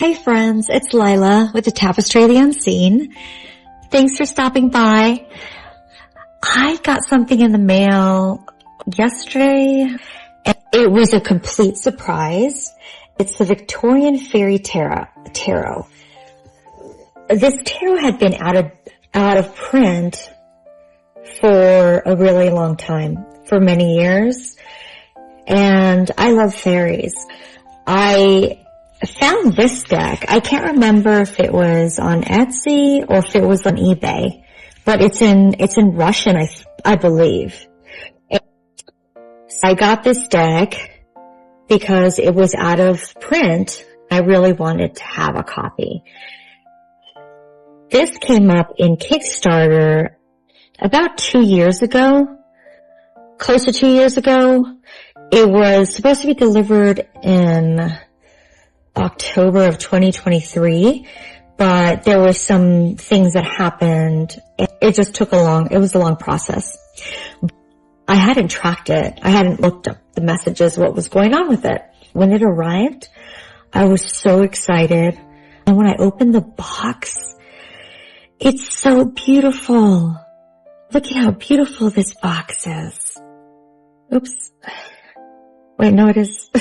Hey friends, it's Lila with the Tapestry of the Unseen. Thanks for stopping by. I got something in the mail yesterday, and it was a complete surprise. It's the Victorian Faery Tarot. This tarot had been out of print for a really long time, for many years, and I love fairies. I found this deck. I can't remember if it was on Etsy or if it was on eBay, but it's in Russian, I believe. And so I got this deck because it was out of print. I really wanted to have a copy. This came up in Kickstarter about 2 years ago, close to 2 years ago. It was supposed to be delivered in October of 2023, but there were some things that happened. It just took it was a long process. I hadn't tracked it. I hadn't looked up the messages, what was going on with it. When it arrived, I was so excited. And when I opened the box, it's so beautiful. Look at how beautiful this box is. Oops. Wait, no, it is.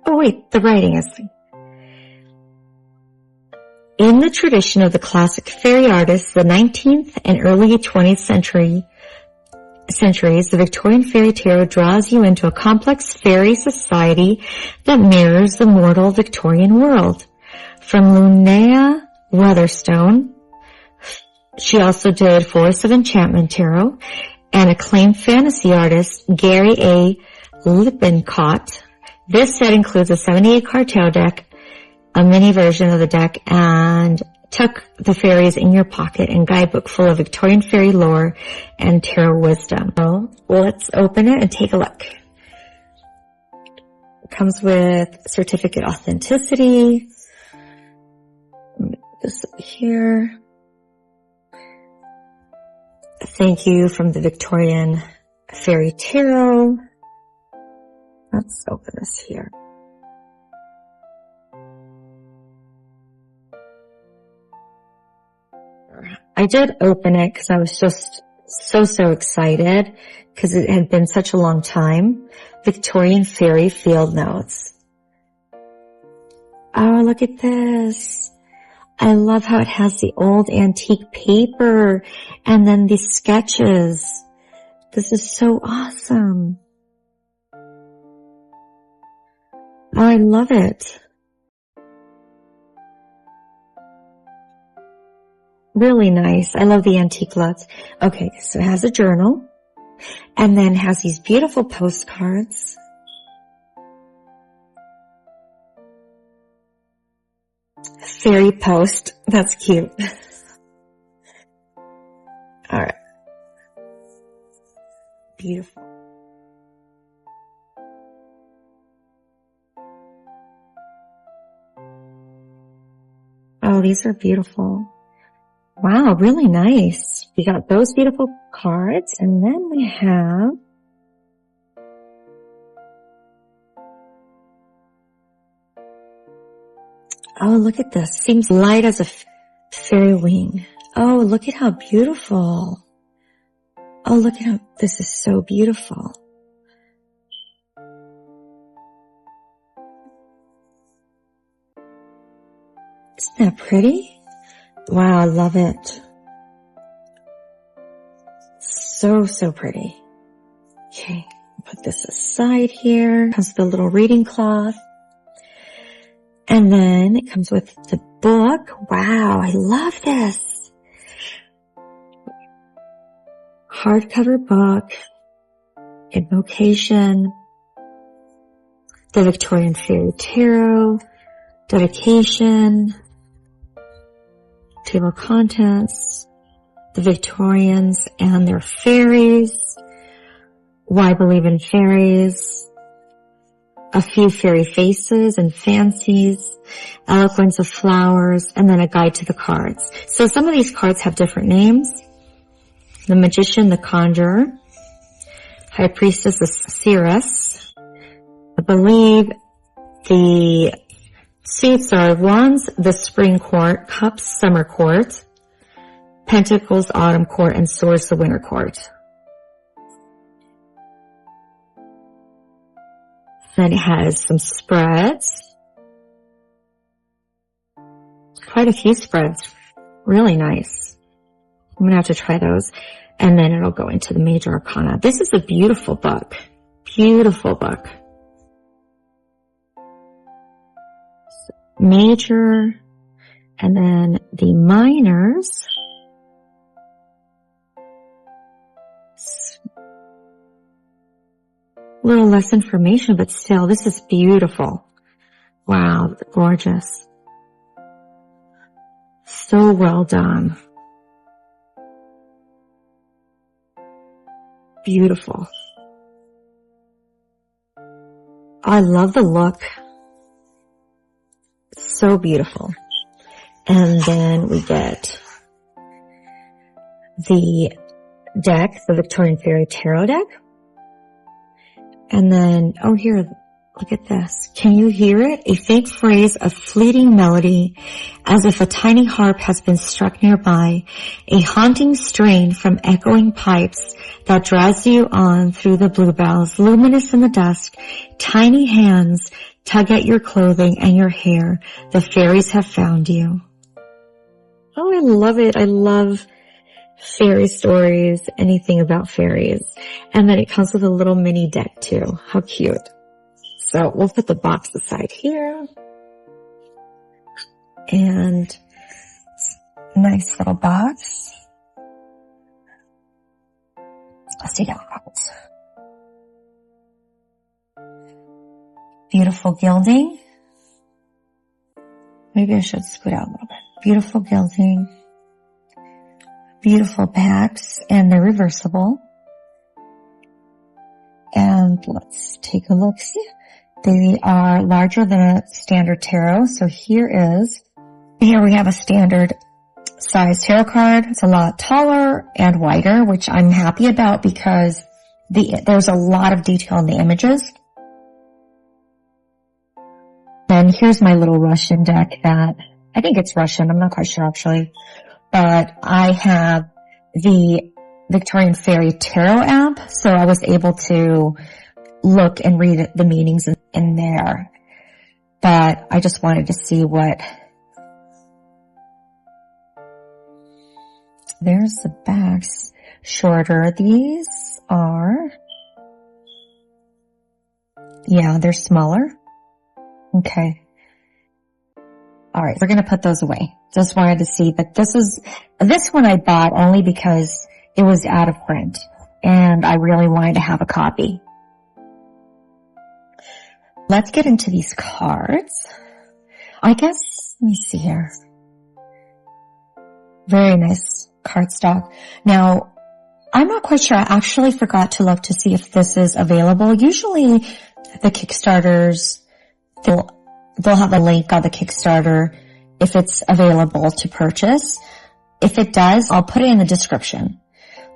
Oh wait, the writing is. In the tradition of the classic fairy artists, the 19th and early 20th centuries, the Victorian Fairy Tarot draws you into a complex fairy society that mirrors the mortal Victorian world. From Lunaea Weatherstone, she also did Forest of Enchantment Tarot, and acclaimed fantasy artist Gary A. Lippincott. This set includes a 78-card tarot deck, a mini version of the deck, and Tuck the Fairies in Your Pocket, and Guidebook full of Victorian fairy lore and tarot wisdom. So let's open it and take a look. It comes with certificate authenticity. Let me put this up here. Thank you from the Victorian Faery Tarot. Let's open this here. I did open it because I was just so excited because it had been such a long time. Victorian Fairy Field Notes. Oh, look at this. I love how it has the old antique paper and then these sketches. This is so awesome. Oh, I love it. Really nice. I love the antique looks. Okay, so it has a journal and then has these beautiful postcards. Fairy post. That's cute. All right. Beautiful. Oh, these are beautiful. Wow, really nice. We got those beautiful cards, and then we have oh, look at this. Seems light as a fairy wing. Oh, look at how beautiful. Oh, look at how this is so beautiful. Isn't that pretty? Wow, I love it. So pretty. Okay, put this aside here. Comes with a little reading cloth. And then it comes with the book. Wow, I love this. Hardcover book. Invocation. The Victorian Fairy Tarot. Dedication. Table of contents, the Victorians and their fairies, why believe in fairies, a few fairy faces and fancies, eloquence of flowers, and then a guide to the cards. So some of these cards have different names. The Magician, the Conjurer, High Priestess, the Seeress. I believe the Suits are Wands, the Spring Court, Cups, Summer Court, Pentacles, Autumn Court, and Swords, the Winter Court. Then it has some spreads. Quite a few spreads. Really nice. I'm going to have to try those. And then it'll go into the major arcana. This is a beautiful book. Beautiful book. Major, and then the minors. A little less information, but still, this is beautiful. Wow, gorgeous. So well done. Beautiful. I love the look. So beautiful. And then we get the deck, the Victorian Faery Tarot deck. And then, oh here, look at this. Can you hear it? A faint phrase, a fleeting melody, as if a tiny harp has been struck nearby, a haunting strain from echoing pipes that draws you on through the bluebells, luminous in the dusk, tiny hands tug at your clothing and your hair. The fairies have found you. Oh, I love it. I love fairy stories, anything about fairies. And then it comes with a little mini deck too. How cute. So we'll put the box aside here. And nice little box. Let's take it out. Beautiful gilding. Maybe I should scoot out a little bit. Beautiful gilding. Beautiful backs, and they're reversible. And let's take a look. See, they are larger than a standard tarot. So here we have a standard size tarot card. It's a lot taller and wider, which I'm happy about because there's a lot of detail in the images. And here's my little Russian deck that, I think it's Russian, I'm not quite sure actually. But I have the Victorian Faery Tarot app, so I was able to look and read the meanings in there. But I just wanted to see what... There's the backs. Shorter. These are... Yeah, they're smaller. Okay. Alright, we're gonna put those away. Just wanted to see, but this one I bought only because it was out of print and I really wanted to have a copy. Let's get into these cards. I guess, let me see here. Very nice cardstock. Now, I'm not quite sure. I actually forgot to look to see if this is available. Usually the Kickstarters, they'll have a link on the Kickstarter if it's available to purchase. If it does, I'll put it in the description.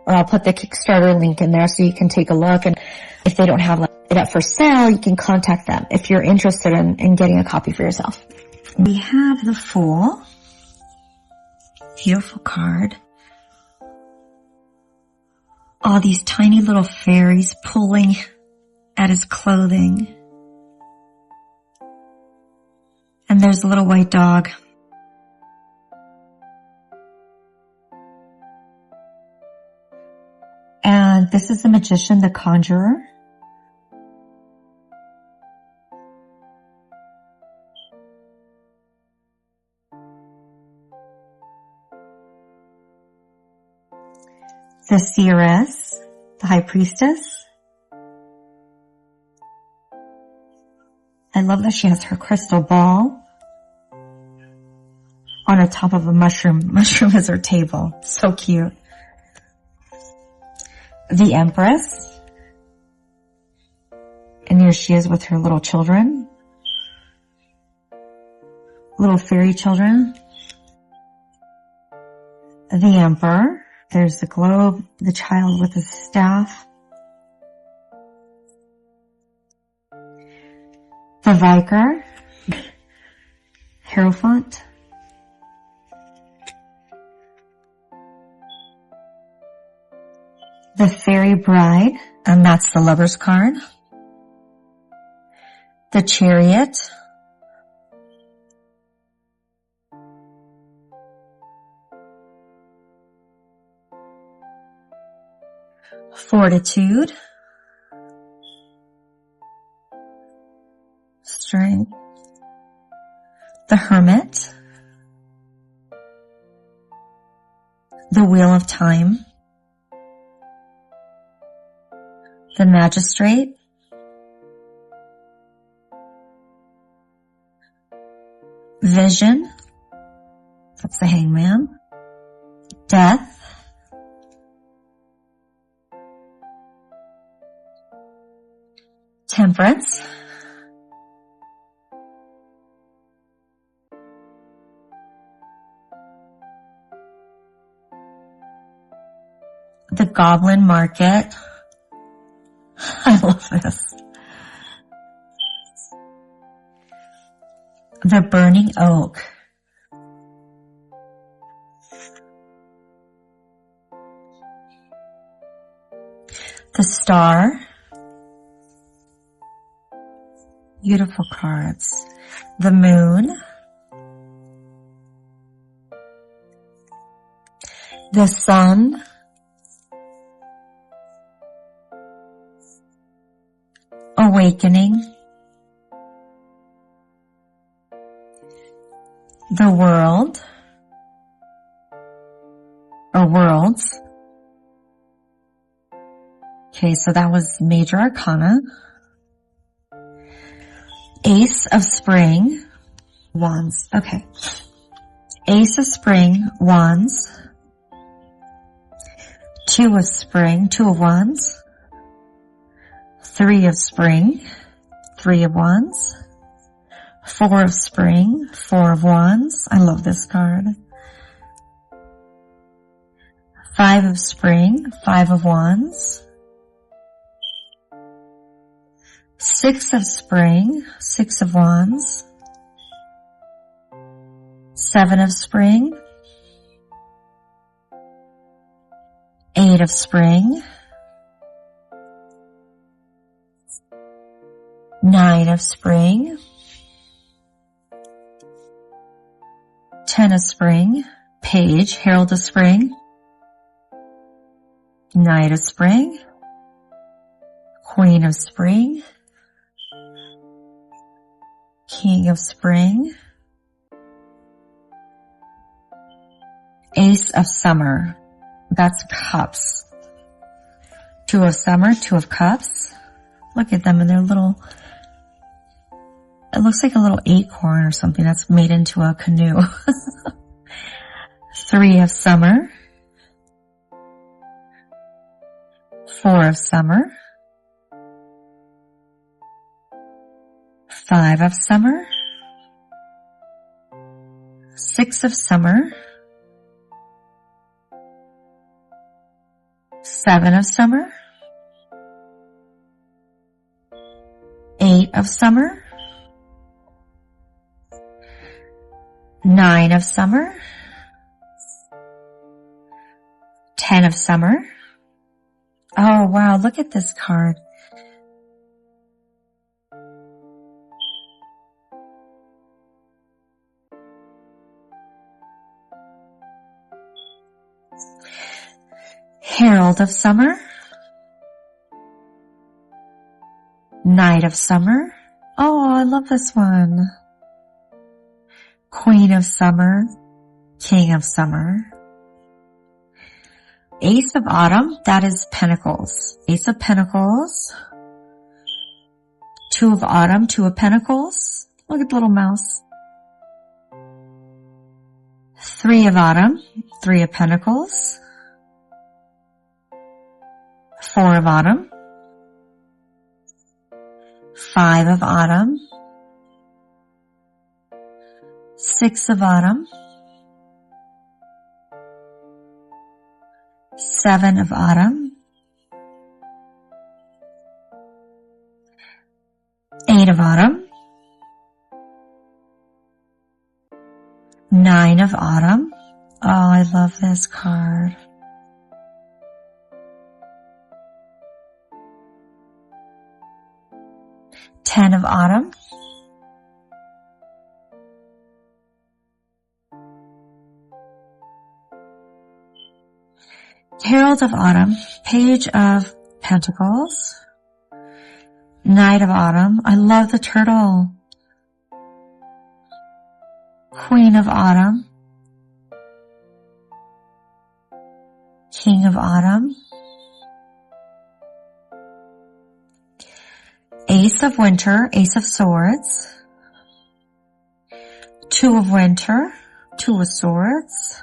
Or I'll put the Kickstarter link in there so you can take a look. And if they don't have it up for sale, you can contact them if you're interested in getting a copy for yourself. We have the Fool. Beautiful card. All these tiny little fairies pulling at his clothing. And there's a little white dog. And this is the Magician, the Conjurer. The Seeress, the High Priestess. I love that she has her crystal ball on the top of a mushroom. Mushroom is her table. So cute. The Empress. And here she is with her little children. Little fairy children. The Emperor. There's the globe, the child with the staff. The Vicar. Hierophant. The Fairy Bride, and that's the Lover's card. The Chariot. Fortitude. Strength. The Hermit. The Wheel of Time. The Magistrate. Vision. That's the Hangman. Death. Temperance. The Goblin Market. I love this. The Burning Oak. The Star. Beautiful cards. The Moon. The Sun. Awakening. The World. Or Worlds. Okay, so that was Major Arcana. Ace of Spring. Wands. Okay. Ace of Spring. Wands. Two of Spring. Two of Wands. Three of Spring. Three of Wands. Four of Spring. Four of Wands. I love this card. Five of Spring. Five of Wands. Six of Spring. Six of Wands. Seven of Spring. Eight of Spring. Nine of Spring. 10 of Spring. Page, Herald of Spring. Knight of Spring. Queen of Spring. King of Spring. Ace of Summer. That's Cups. Two of Summer, Two of Cups. Look at them in their little, it looks like a little acorn or something that's made into a canoe. Three of Summer. Four of Summer. Five of Summer. Six of Summer. Seven of Summer. Eight of Summer. Nine of Summer. 10 of Summer. Oh wow, look at this card. Herald of Summer. Knight of Summer. Oh, I love this one. Queen of Summer. King of Summer. Ace of Autumn. That is Pentacles. Ace of Pentacles. Two of Autumn. Two of Pentacles. Look at the little mouse. Three of Autumn. Three of Pentacles. Four of Autumn. Five of Autumn. Six of Autumn. Seven of Autumn. Eight of Autumn. Nine of Autumn. Oh, I love this card. Ten of Autumn. Herald of Autumn. Page of Pentacles. Knight of Autumn. I love the turtle. Queen of Autumn. King of Autumn. Ace of Winter, Ace of Swords. Two of Winter, Two of Swords.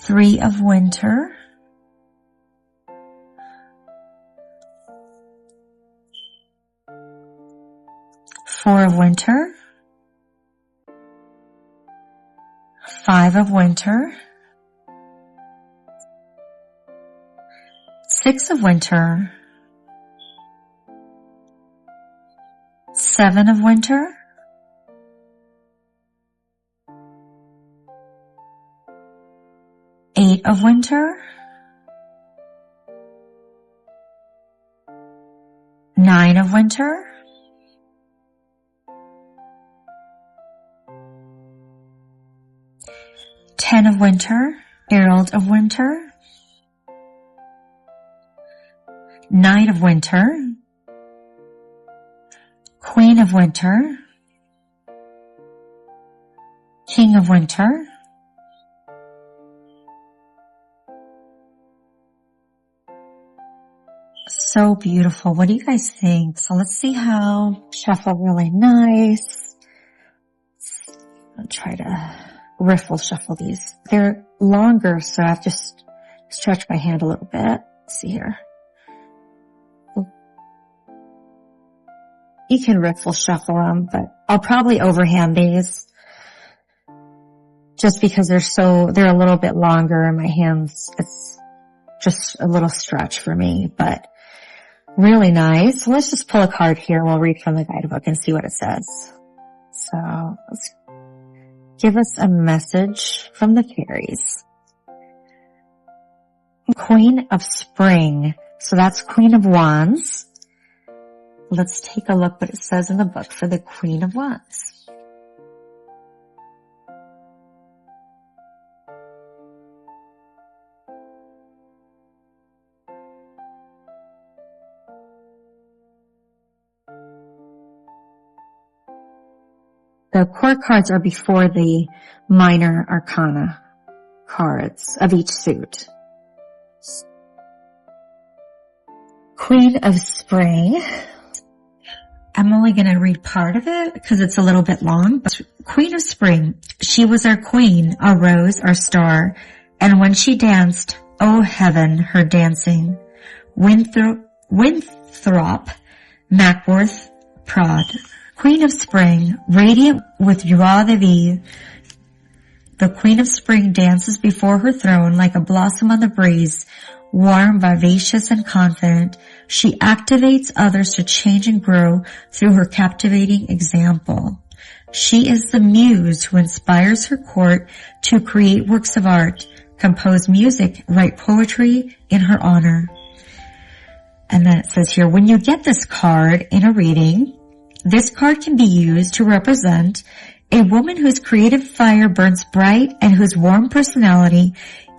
Three of Winter. Four of Winter. Five of Winter. Six of Winter. Seven of Winter. Eight of Winter. Nine of Winter. 10 of Winter, Herald of Winter, Knight of Winter, Queen of Winter, King of Winter, so beautiful. What do you guys think? So let's see how shuffle really nice. I'll try to riffle shuffle these. They're longer, so I have to stretch my hand a little bit. Let's see here. You can riffle shuffle them, but I'll probably overhand these just because they're a little bit longer in my hands. It's just a little stretch for me, but really nice. So let's just pull a card here and we'll read from the guidebook and see what it says. So let's give us a message from the fairies. Queen of Spring. So that's Queen of Wands. Let's take a look what it says in the book for the Queen of Wands. The court cards are before the minor arcana cards of each suit. Queen of Spring. I'm only going to read part of it because it's a little bit long. But Queen of Spring. She was our queen, our rose, our star. And when she danced, oh heaven, her dancing. Winthrop, Mackworth, Prod. Queen of Spring, radiant with joie de vivre. The Queen of Spring dances before her throne like a blossom on the breeze, warm, vivacious, and confident. She activates others to change and grow through her captivating example. She is the muse who inspires her court to create works of art, compose music, write poetry in her honor. And then it says here, when you get this card in a reading, this card can be used to represent a woman whose creative fire burns bright and whose warm personality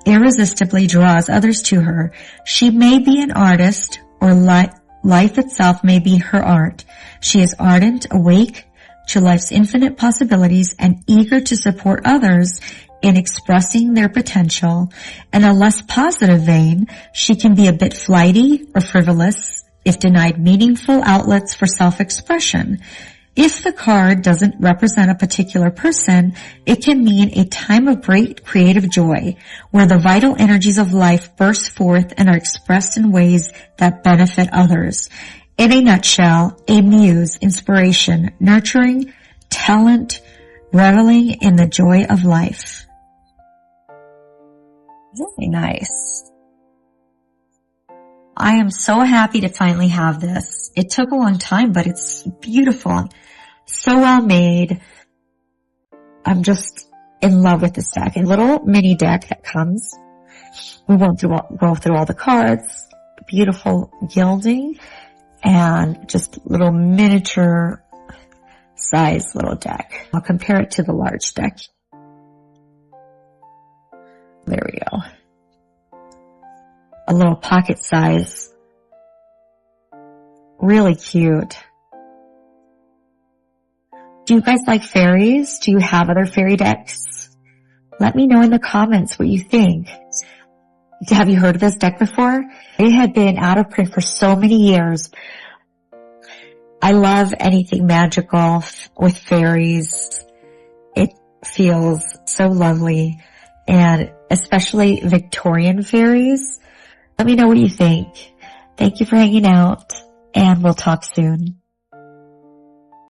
irresistibly draws others to her. She may be an artist, or life itself may be her art. She is ardent, awake to life's infinite possibilities, and eager to support others in expressing their potential. In a less positive vein, she can be a bit flighty or frivolous if denied meaningful outlets for self-expression. If the card doesn't represent a particular person, it can mean a time of great creative joy, where the vital energies of life burst forth and are expressed in ways that benefit others. In a nutshell, a muse, inspiration, nurturing, talent, reveling in the joy of life. Really nice. I am so happy to finally have this. It took a long time, but it's beautiful. So well made. I'm just in love with this deck. A little mini deck that comes. We won't go through all the cards. Beautiful gilding and just little miniature size little deck. I'll compare it to the large deck. There we go. A little pocket size. Really cute. Do you guys like fairies? Do you have other fairy decks? Let me know in the comments what you think. Have you heard of this deck before? It had been out of print for so many years. I love anything magical with fairies. It feels so lovely, and especially Victorian fairies. Let me know what you think. Thank you for hanging out, and we'll talk soon.